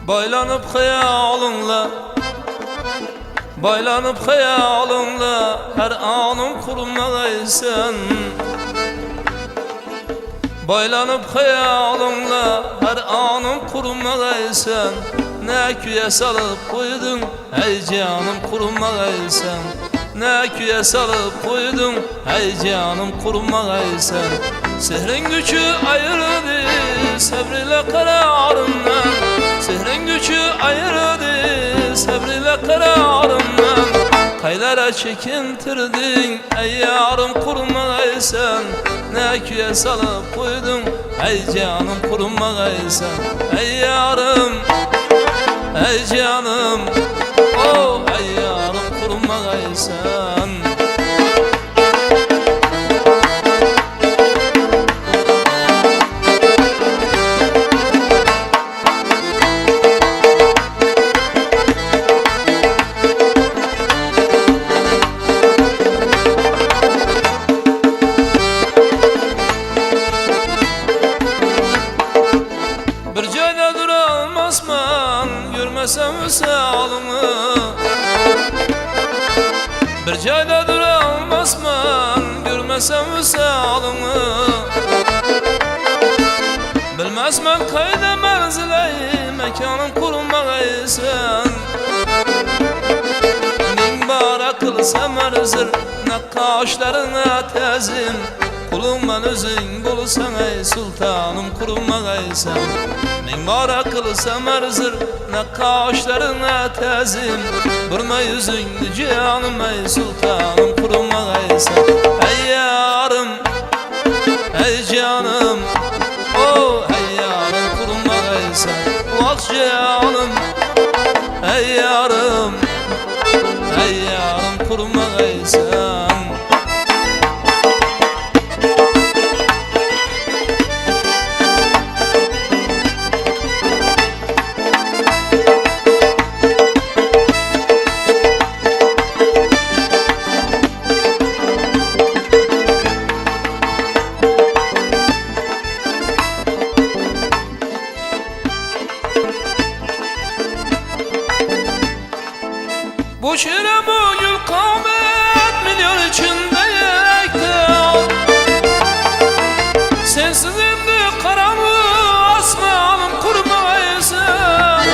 Baylanıp hayalınla, baylanıp hayalınla her anım kurulmalıysan. Baylanıp hayalınla her anım kurulmalıysan. Ne küye salıp koydun ey canım kurulmalıysan. Ne küye salıp koydun ey canım kurulmalıysan. Sihrin gücü ayırdı sabriyle kararımdan. Sihrin gücü ayırdı sabriyle kararımdan. Kaylara çekintirdin ey yarım kurulmalıysan. Ne küye salıp koydun ey canım kurulmalıysan. Ey yarım, ey canım, oh ey yarım kurulmalıysan. Bir cayda duramazman görmesem visalını. Bir cayda duramazman görmesem visalını. Bilmezmen kayda menziley mekanım kurulmalıysan. Min bara kılsam arzır nakkaşlarına tezim. Kulumman özün bulsan ey sultanım kurulmalıysan. Min bara kılsam arzır nakkaşlarına tezim. Burma yüzünü canım ey sultanım kurulmalıysan. Ey yarım, ey canım, oh ey yarım kurulmalıysan. Vaz canım, ey yarım, ey yarım kurulmalıysan. Bu şire bu gül kâmet milyon içinde yekten. Sensiz indi karanlık asmanım kurulmalıysan.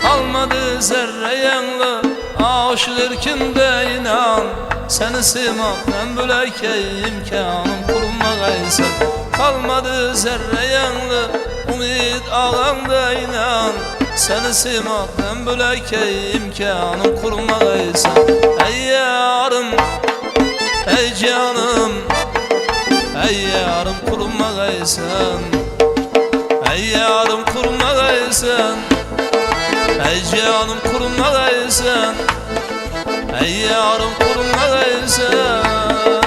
Kalmadı zerre yanlı aşık erkinde inan. Seni sevmaktan bölek ey imkanım kurulmalıysan. Kalmadı zerre yanlı umid ağamda inan. Seni sevmaktan bölek ey imkanım kurulmalıysan. Ey yarım, ey canım, ey yarım kurulmalıysan. Ey yarım kurulmalıysan. Ey canım kurulmalıysan. Ey yarım kurulmalıysan.